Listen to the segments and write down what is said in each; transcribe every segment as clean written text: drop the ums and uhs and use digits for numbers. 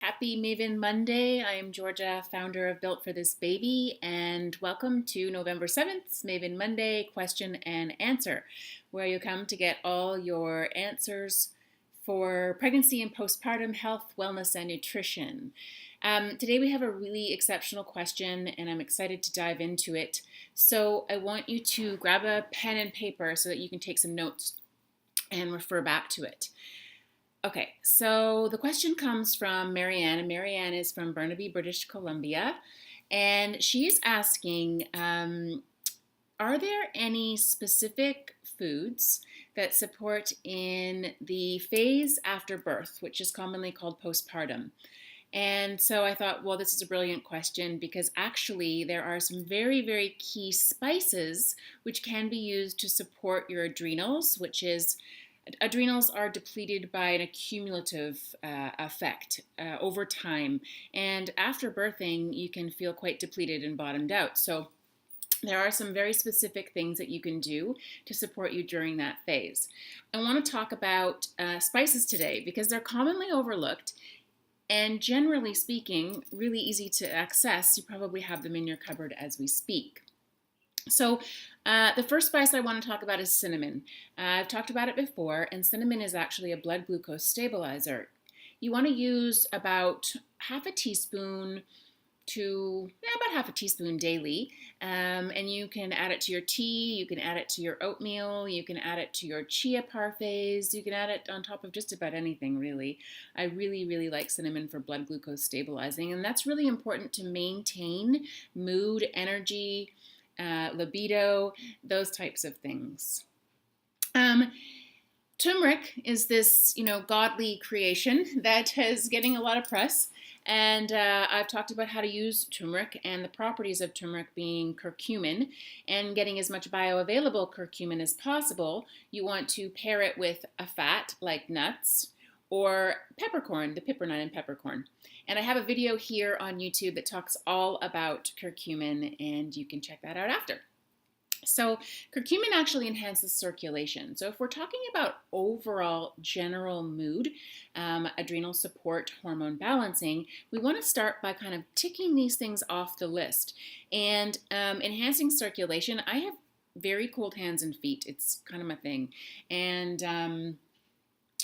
Happy Maven Monday. I am Georgia, founder of Built for This Baby, and welcome to November 7th, Maven Monday question and answer, where you come to get all your answers for pregnancy and postpartum health, wellness, and nutrition. Today we have a really exceptional question, and I'm excited to dive into it. So I want you to grab a pen and paper so that you can take some notes and refer back to it. Okay, so the question comes from Marianne, and Marianne is from Burnaby, British Columbia, and she's asking, are there any specific foods that support in the phase after birth, which is commonly called postpartum? And so I thought, well, this is a brilliant question because actually there are some very, very key spices which can be used to support your adrenals, which is adrenals are depleted by an accumulative effect over time. And after birthing, you can feel quite depleted and bottomed out. So there are some very specific things that you can do to support you during that phase. I want to talk about spices today because they're commonly overlooked and generally speaking, really easy to access. You probably have them in your cupboard as we speak. So the first spice I want to talk about is cinnamon. I've talked about it before, and cinnamon is actually a blood glucose stabilizer. You want to use about half a teaspoon daily, and you can add it to your tea, you can add it to your oatmeal, you can add it to your chia parfaits, you can add it on top of just about anything, really. I really, really like cinnamon for blood glucose stabilizing, and that's really important to maintain mood, energy, libido, those types of things. Turmeric is this, godly creation that is getting a lot of press. And I've talked about how to use turmeric and the properties of turmeric being curcumin and getting as much bioavailable curcumin as possible. You want to pair it with a fat like nuts or peppercorn, the pippernut and peppercorn. And I have a video here on YouTube that talks all about curcumin, and you can check that out after. So curcumin actually enhances circulation. So if we're talking about overall general mood, adrenal support, hormone balancing, we want to start by kind of ticking these things off the list. And enhancing circulation, I have very cold hands and feet. It's kind of my thing. And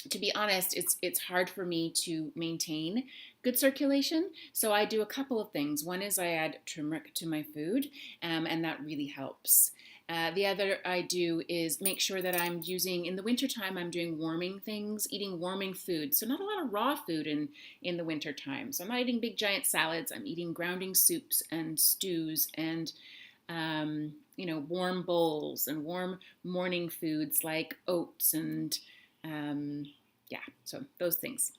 to be honest, it's hard for me to maintain good circulation. So I do a couple of things. One is I add turmeric to my food, and that really helps. The other I do is make sure that I'm using, in the wintertime, I'm doing warming things, eating warming food. So not a lot of raw food in the wintertime. So I'm not eating big giant salads. I'm eating grounding soups and stews and warm bowls and warm morning foods like oats and so those things.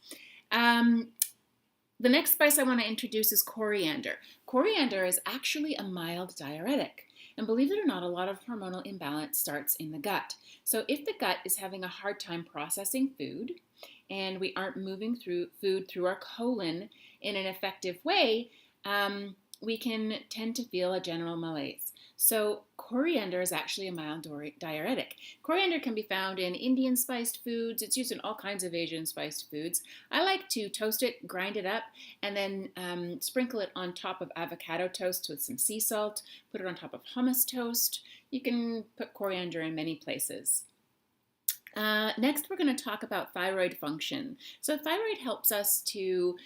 The next spice I want to introduce is coriander. Coriander is actually a mild diuretic. And believe it or not, a lot of hormonal imbalance starts in the gut. So if the gut is having a hard time processing food and we aren't moving through food through our colon in an effective way, we can tend to feel a general malaise. So coriander is actually a mild diuretic. Coriander can be found in Indian spiced foods. It's used in all kinds of Asian spiced foods. I like to toast it, grind it up, and then sprinkle it on top of avocado toast with some sea salt. Put it on top of hummus toast. You can put coriander in many places. Next, we're going to talk about thyroid function. So thyroid helps us to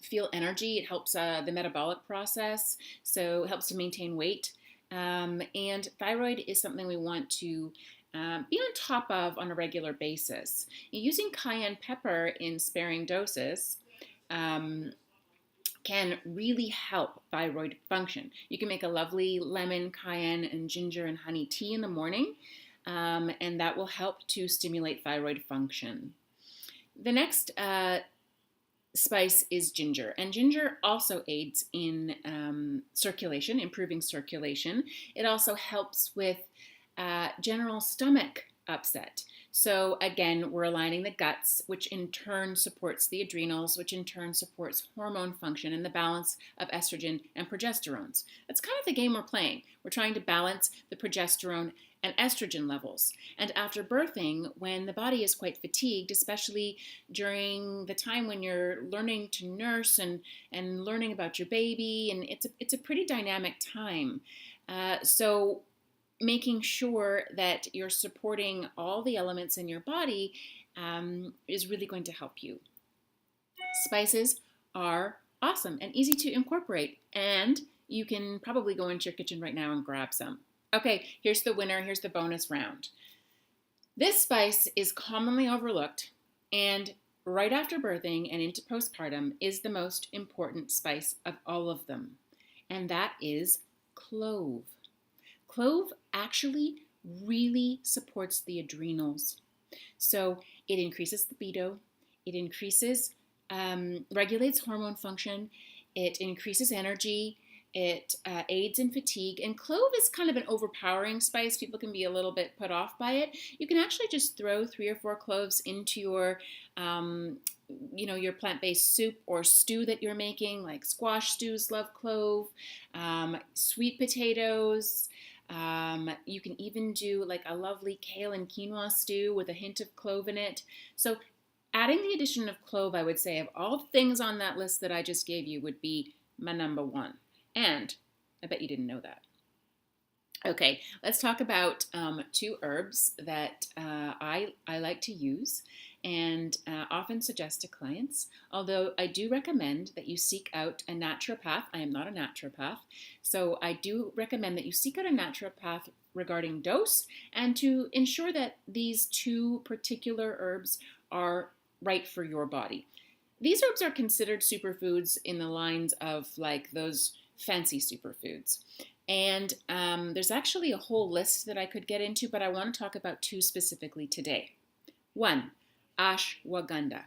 feel energy. It helps the metabolic process, so it helps to maintain weight. And thyroid is something we want to be on top of on a regular basis. Using cayenne pepper in sparing doses can really help thyroid function. You can make a lovely lemon, cayenne, and ginger and honey tea in the morning, and that will help to stimulate thyroid function. The next spice is ginger, and ginger also aids in circulation, improving circulation. It also helps with general stomach upset. So again, we're aligning the guts, which in turn supports the adrenals, which in turn supports hormone function and the balance of estrogen and progesterones. That's kind of the game we're playing. We're trying to balance the progesterone and estrogen levels. And after birthing, when the body is quite fatigued, especially during the time when you're learning to nurse and learning about your baby, and it's a pretty dynamic time. So making sure that you're supporting all the elements in your body is really going to help you. Spices are awesome and easy to incorporate, and you can probably go into your kitchen right now and grab some. Okay, here's the winner. Here's the bonus round. This spice is commonly overlooked, and right after birthing and into postpartum is the most important spice of all of them, and that is clove. Clove actually really supports the adrenals. So it increases libido, it regulates hormone function, it increases energy, it aids in fatigue, and clove is kind of an overpowering spice. People can be a little bit put off by it. You can actually just throw 3 or 4 cloves into your your plant-based soup or stew that you're making, like squash stews love clove, sweet potatoes. You can even do like a lovely kale and quinoa stew with a hint of clove in it. So adding the addition of clove, I would say, of all the things on that list that I just gave you, would be my number one. And I bet you didn't know that. Okay, let's talk about 2 herbs that I like to use and often suggest to clients, although I do recommend that you seek out a naturopath. I am not a naturopath, so I do recommend that you seek out a naturopath regarding dose and to ensure that these 2 particular herbs are right for your body. These herbs are considered superfoods in the lines of like those fancy superfoods. And there's actually a whole list that I could get into, but I want to talk about 2 specifically today. 1, ashwagandha.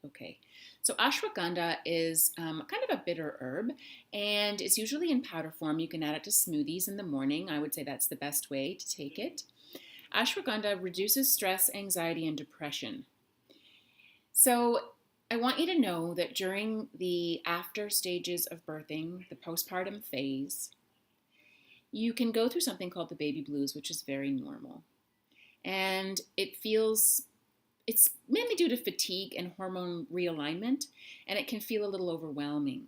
Okay, so ashwagandha is kind of a bitter herb, and it's usually in powder form. You can add it to smoothies in the morning. I would say that's the best way to take it. Ashwagandha reduces stress, anxiety, and depression. So I want you to know that during the after stages of birthing, the postpartum phase, you can go through something called the baby blues, which is very normal. And it's mainly due to fatigue and hormone realignment, and it can feel a little overwhelming.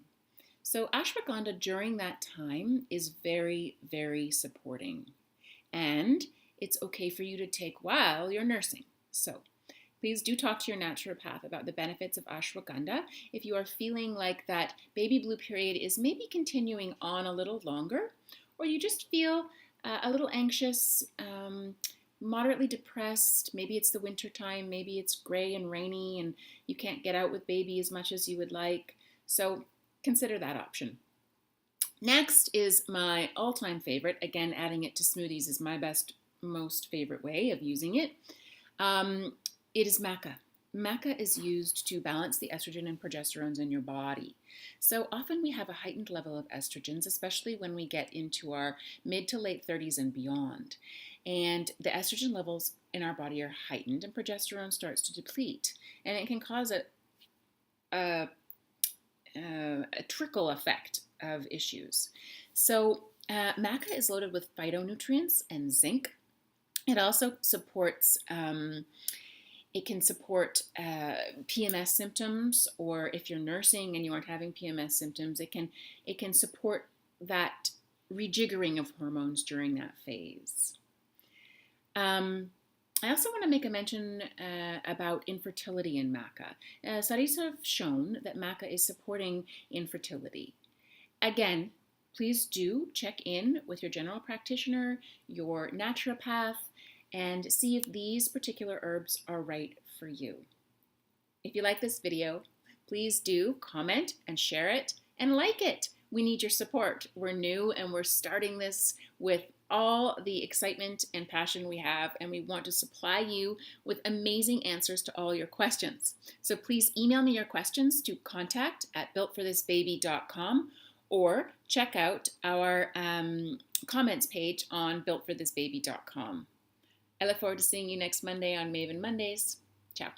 So ashwagandha during that time is very, very supporting. And it's okay for you to take while you're nursing. So please do talk to your naturopath about the benefits of ashwagandha if you are feeling like that baby blue period is maybe continuing on a little longer, or you just feel a little anxious, moderately depressed. Maybe it's the winter time, maybe it's gray and rainy and you can't get out with baby as much as you would like. So consider that option. Next is my all-time favorite. Again, adding it to smoothies is my most favorite way of using it. It is maca. Maca is used to balance the estrogen and progesterones in your body. So often we have a heightened level of estrogens, especially when we get into our mid to late 30s and beyond. And the estrogen levels in our body are heightened and progesterone starts to deplete. And it can cause a trickle effect of issues. So maca is loaded with phytonutrients and zinc. It also supports it can support PMS symptoms, or if you're nursing and you aren't having PMS symptoms, it can support that rejiggering of hormones during that phase. I also want to make a mention about infertility in maca. Studies have shown that maca is supporting infertility. Again, please do check in with your general practitioner, your naturopath, and see if these particular herbs are right for you. If you like this video, please do comment and share it and like it. We need your support. We're new and we're starting this with all the excitement and passion we have, and we want to supply you with amazing answers to all your questions. So please email me your questions to contact@builtforthisbaby.com or check out our comments page on builtforthisbaby.com. I look forward to seeing you next Monday on Maven Mondays. Ciao.